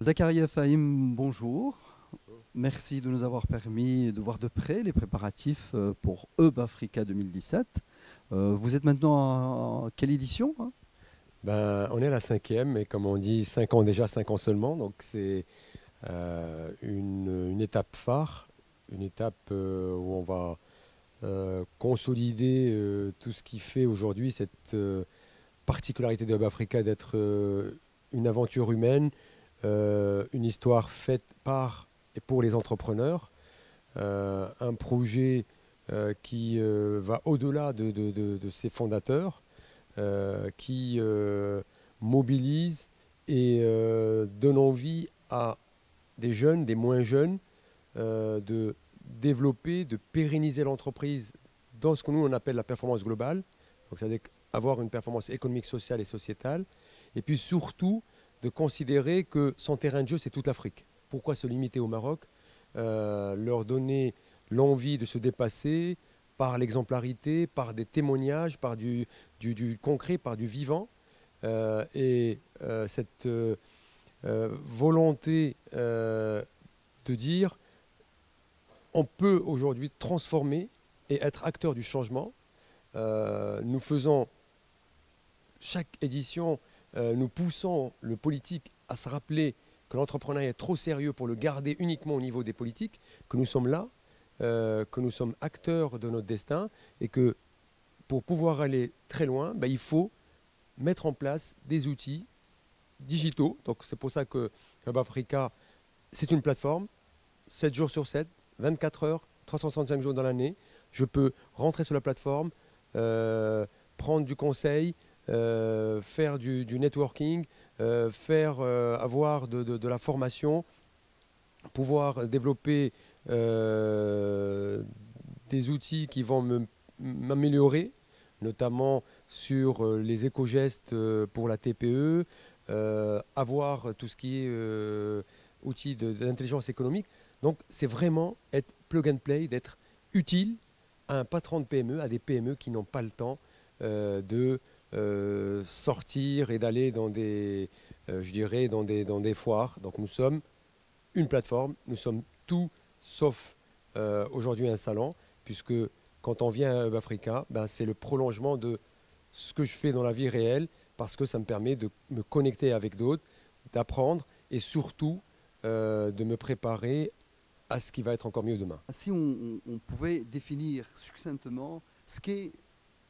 Zakaria Fahim, bonjour. Merci de nous avoir permis de voir de près les préparatifs pour Hub Africa 2017. Vous êtes maintenant à quelle édition, hein? On est à la cinquième, et comme on dit, 5 ans déjà, 5 ans seulement. Donc c'est une étape phare, une étape où on va consolider tout ce qui fait aujourd'hui cette particularité de Hub Africa d'être une aventure humaine, une histoire faite par et pour les entrepreneurs, un projet qui va au-delà de ses fondateurs, qui mobilise et donne envie à des jeunes, des moins jeunes, de développer, de pérenniser l'entreprise dans ce que nous on appelle la performance globale. Donc, c'est-à-dire avoir une performance économique, sociale et sociétale. Et puis surtout, de considérer que son terrain de jeu, c'est toute l'Afrique. Pourquoi se limiter au Maroc? Leur donner l'envie de se dépasser par l'exemplarité, par des témoignages, par du concret, par du vivant. Cette volonté de dire on peut aujourd'hui transformer et être acteur du changement. Nous faisons chaque édition, nous poussons le politique à se rappeler que l'entrepreneuriat est trop sérieux pour le garder uniquement au niveau des politiques, que nous sommes là, que nous sommes acteurs de notre destin, et que pour pouvoir aller très loin, il faut mettre en place des outils digitaux. Donc c'est pour ça que Hub Africa, c'est une plateforme, 7 jours sur 7, 24 heures, 365 jours dans l'année. Je peux rentrer sur la plateforme, prendre du conseil, faire du networking, avoir de la formation, pouvoir développer des outils qui vont m'améliorer, notamment sur les éco-gestes pour la TPE, avoir tout ce qui est outils d'intelligence économique. Donc c'est vraiment être plug and play, d'être utile à un patron de PME, à des PME qui n'ont pas le temps de sortir et d'aller dans des, dans des foires. Donc nous sommes une plateforme, nous sommes tout sauf aujourd'hui un salon, puisque quand on vient à Hub Africa, c'est le prolongement de ce que je fais dans la vie réelle, parce que ça me permet de me connecter avec d'autres, d'apprendre et surtout de me préparer à ce qui va être encore mieux demain. Si on pouvait définir succinctement ce qu'est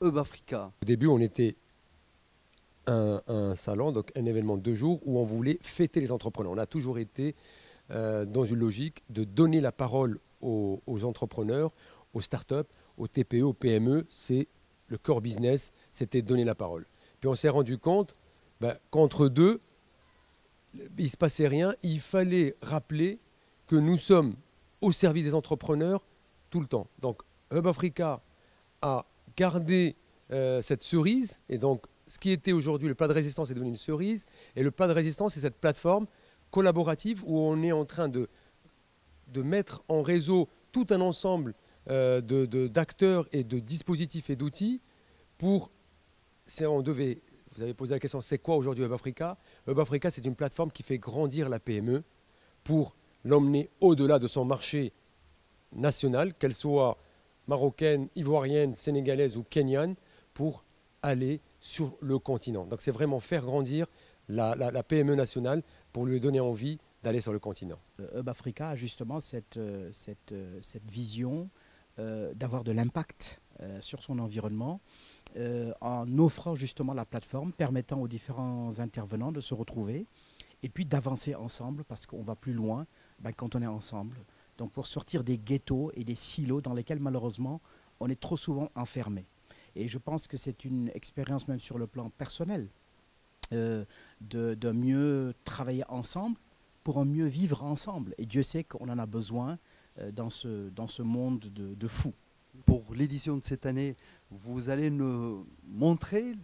Hub Africa. Au début, on était un salon, donc un événement de 2 jours où on voulait fêter les entrepreneurs. On a toujours été dans une logique de donner la parole aux entrepreneurs, aux startups, aux TPE, aux PME. C'est le core business, c'était donner la parole. Puis on s'est rendu compte qu'entre deux, il ne se passait rien. Il fallait rappeler que nous sommes au service des entrepreneurs tout le temps. Donc Hub Africa a gardé cette cerise, et donc ce qui était aujourd'hui le plat de résistance est devenu une cerise, et le plat de résistance, c'est cette plateforme collaborative où on est en train de mettre en réseau tout un ensemble d'acteurs et de dispositifs et d'outils pour, vous avez posé la question, c'est quoi aujourd'hui Hub Africa? Hub Africa, c'est une plateforme qui fait grandir la PME pour l'emmener au-delà de son marché national, qu'elle soit marocaine, ivoirienne, sénégalaise ou kenyane, pour aller sur le continent. Donc c'est vraiment faire grandir la PME nationale pour lui donner envie d'aller sur le continent. Hub Africa a justement cette vision d'avoir de l'impact sur son environnement en offrant justement la plateforme permettant aux différents intervenants de se retrouver et puis d'avancer ensemble, parce qu'on va plus loin quand on est ensemble. Donc pour sortir des ghettos et des silos dans lesquels malheureusement on est trop souvent enfermé. Et je pense que c'est une expérience même sur le plan personnel de mieux travailler ensemble pour un mieux vivre ensemble. Et Dieu sait qu'on en a besoin dans ce monde de fous. Pour l'édition de cette année, vous allez nous montrer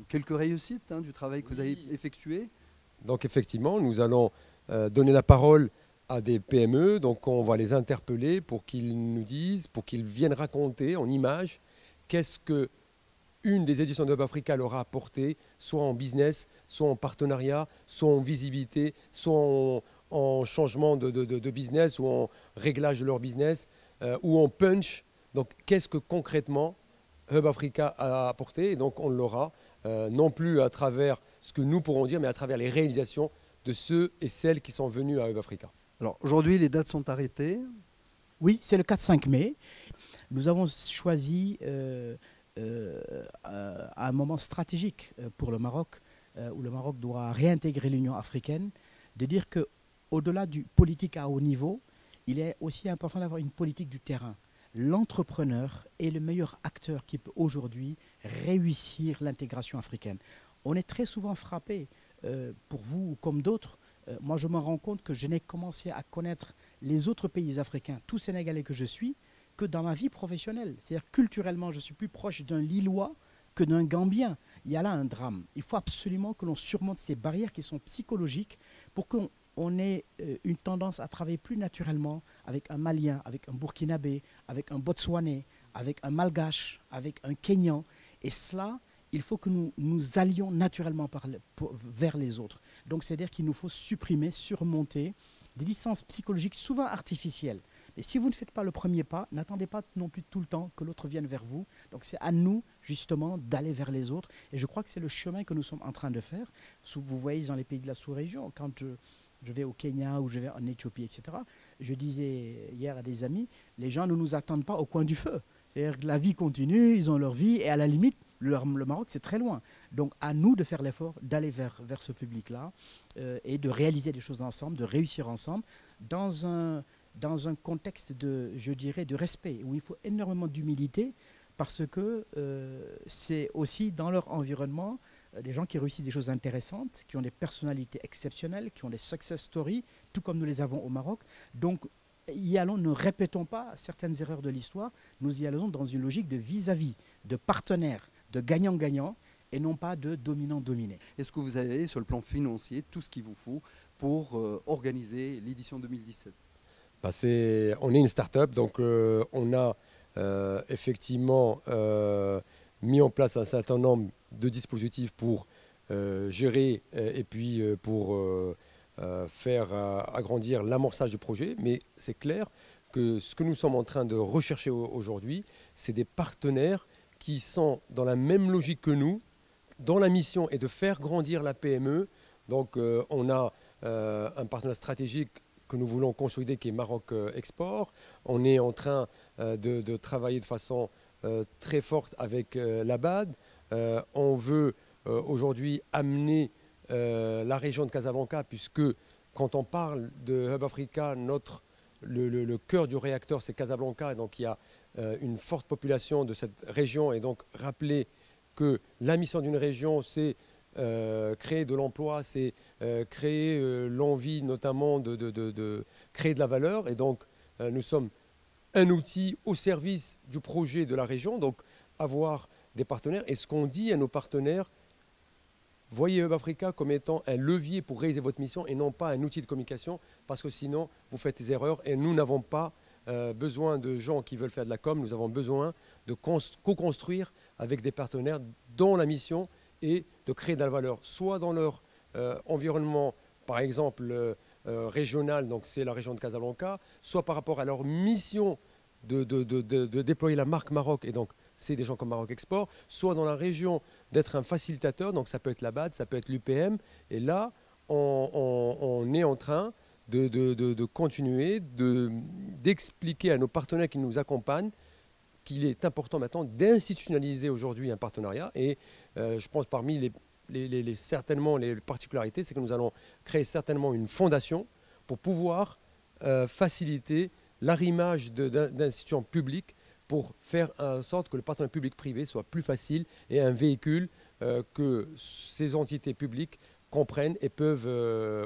quelques réussites du travail que vous avez effectué. Donc effectivement, nous allons donner la parole à des PME. Donc on va les interpeller pour qu'ils nous disent, pour qu'ils viennent raconter en images qu'est-ce que une des éditions de Hub Africa leur a apporté, soit en business, soit en partenariat, soit en visibilité, soit en changement de business ou en réglage de leur business ou en punch. Donc, qu'est-ce que concrètement Hub Africa a apporté? Et donc, on l'aura non plus à travers ce que nous pourrons dire, mais à travers les réalisations de ceux et celles qui sont venus à Hub Africa. Alors aujourd'hui, les dates sont arrêtées. Oui, c'est le 4-5 mai. Nous avons choisi à un moment stratégique pour le Maroc, où le Maroc doit réintégrer l'Union africaine, de dire qu'au-delà du politique à haut niveau, il est aussi important d'avoir une politique du terrain. L'entrepreneur est le meilleur acteur qui peut aujourd'hui réussir l'intégration africaine. On est très souvent frappé, pour vous comme d'autres. Moi, je me rends compte que je n'ai commencé à connaître les autres pays africains, tout Sénégalais que je suis, que dans ma vie professionnelle. C'est-à-dire culturellement, je suis plus proche d'un Lillois que d'un Gambien. Il y a là un drame. Il faut absolument que l'on surmonte ces barrières qui sont psychologiques pour qu'on ait une tendance à travailler plus naturellement avec un Malien, avec un Burkinabé, avec un Botswanais, avec un Malgache, avec un Kenyan. Et cela, il faut que nous allions naturellement vers les autres. Donc, c'est-à-dire qu'il nous faut supprimer, surmonter des distances psychologiques souvent artificielles. Mais si vous ne faites pas le premier pas, n'attendez pas non plus tout le temps que l'autre vienne vers vous. Donc, c'est à nous, justement, d'aller vers les autres. Et je crois que c'est le chemin que nous sommes en train de faire. Vous voyez, dans les pays de la sous-région, quand je vais au Kenya ou je vais en Éthiopie, etc., je disais hier à des amis, les gens ne nous attendent pas au coin du feu. C'est-à-dire que la vie continue, ils ont leur vie, et à la limite, le Maroc, c'est très loin. Donc, à nous de faire l'effort d'aller vers ce public-là et de réaliser des choses ensemble, de réussir ensemble, dans un contexte je dirais, de respect, où il faut énormément d'humilité, parce que c'est aussi dans leur environnement des gens qui réussissent des choses intéressantes, qui ont des personnalités exceptionnelles, qui ont des success stories, tout comme nous les avons au Maroc. Donc, y allons, ne répétons pas certaines erreurs de l'histoire, nous y allons dans une logique de vis-à-vis, de partenaires, de gagnant-gagnant, et non pas de dominant-dominé. Est-ce que vous avez, sur le plan financier, tout ce qu'il vous faut pour organiser l'édition 2017? On est une start-up, donc on a effectivement mis en place un certain nombre de dispositifs pour gérer et puis pour faire agrandir l'amorçage du projet. Mais c'est clair que ce que nous sommes en train de rechercher aujourd'hui, c'est des partenaires qui sont dans la même logique que nous, dont la mission est de faire grandir la PME. Donc on a un partenaire stratégique que nous voulons consolider, qui est Maroc Export. On est en train de travailler de façon très forte avec l'ABAD. On veut aujourd'hui amener la région de Casablanca, puisque quand on parle de Hub Africa, le cœur du réacteur, c'est Casablanca. Et donc il y a une forte population de cette région. Et donc rappeler que la mission d'une région, c'est créer de l'emploi, c'est créer l'envie notamment de créer de la valeur. Et donc, nous sommes un outil au service du projet de la région, donc avoir des partenaires. Et ce qu'on dit à nos partenaires, voyez Hub Africa comme étant un levier pour réaliser votre mission et non pas un outil de communication, parce que sinon, vous faites des erreurs. Et nous n'avons pas besoin de gens qui veulent faire de la com, nous avons besoin de co-construire avec des partenaires dont la mission et de créer de la valeur, soit dans leur environnement, par exemple régional, donc c'est la région de Casablanca, soit par rapport à leur mission de déployer la marque Maroc, et donc c'est des gens comme Maroc Export, soit dans la région d'être un facilitateur, donc ça peut être la BAD, ça peut être l'UPM, et là on est en train de continuer, d'expliquer à nos partenaires qui nous accompagnent qu'il est important maintenant d'institutionnaliser aujourd'hui un partenariat. Et je pense parmi certainement les particularités, c'est que nous allons créer certainement une fondation pour pouvoir faciliter l'arrimage d'institutions publiques pour faire en sorte que le partenariat public-privé soit plus facile et un véhicule que ces entités publiques comprennent et peuvent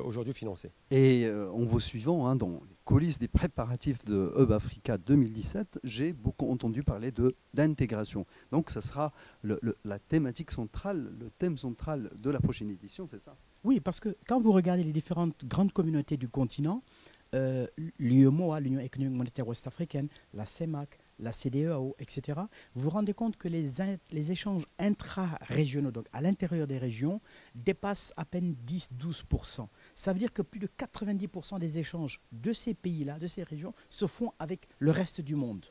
aujourd'hui financer. Et en vous suivant dans les coulisses des préparatifs de Hub Africa 2017, j'ai beaucoup entendu parler d'intégration. Donc ça sera la thématique centrale, le thème central de la prochaine édition, c'est ça? Oui, parce que quand vous regardez les différentes grandes communautés du continent, l'UEMOA, l'Union économique monétaire ouest-africaine, la CEMAC, la CEDEAO, etc., vous vous rendez compte que les échanges intra-régionaux, donc à l'intérieur des régions, dépassent à peine 10-12%. Ça veut dire que plus de 90% des échanges de ces pays-là, de ces régions, se font avec le reste du monde.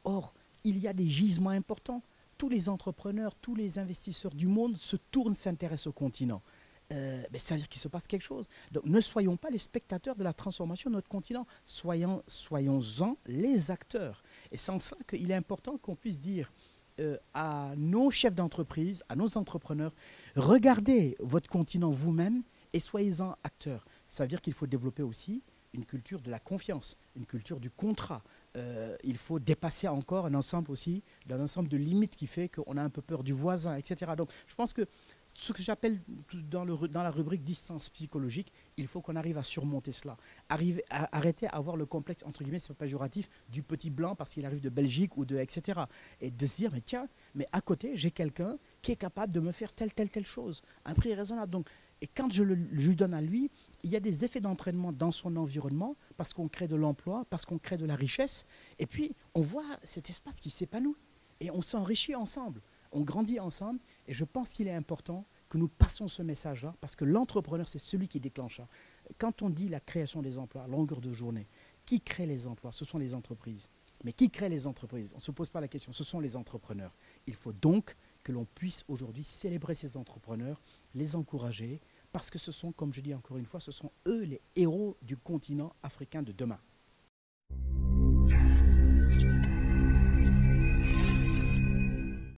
Or, il y a des gisements importants. Tous les entrepreneurs, tous les investisseurs du monde se tournent, s'intéressent au continent. Mais ça veut dire qu'il se passe quelque chose. Donc ne soyons pas les spectateurs de la transformation de notre continent, soyons-en les acteurs. Et c'est en cela qu'il est important qu'on puisse dire à nos chefs d'entreprise, à nos entrepreneurs, regardez votre continent vous-même et soyez-en acteurs. Ça veut dire qu'il faut développer aussi une culture de la confiance, une culture du contrat. Il faut dépasser encore un ensemble aussi, d'un ensemble de limites qui fait qu'on a un peu peur du voisin, etc. Donc je pense que ce que j'appelle dans la rubrique distance psychologique, il faut qu'on arrive à surmonter cela. Arrêter à avoir le complexe, entre guillemets, c'est pas péjoratif, du petit blanc parce qu'il arrive de Belgique ou de etc. Et de se dire, mais tiens, mais à côté, j'ai quelqu'un qui est capable de me faire telle chose, à un prix raisonnable. Donc, et quand je lui donne à lui, il y a des effets d'entraînement dans son environnement parce qu'on crée de l'emploi, parce qu'on crée de la richesse. Et puis, on voit cet espace qui s'épanouit. Et on s'enrichit ensemble. On grandit ensemble. Et je pense qu'il est important que nous passons ce message-là parce que l'entrepreneur, c'est celui qui déclenche ça. Quand on dit la création des emplois à longueur de journée, qui crée les emplois? Ce sont les entreprises. Mais qui crée les entreprises? On ne se pose pas la question. Ce sont les entrepreneurs. Il faut donc que l'on puisse aujourd'hui célébrer ces entrepreneurs, les encourager, parce que ce sont, comme je dis encore une fois, ce sont eux les héros du continent africain de demain.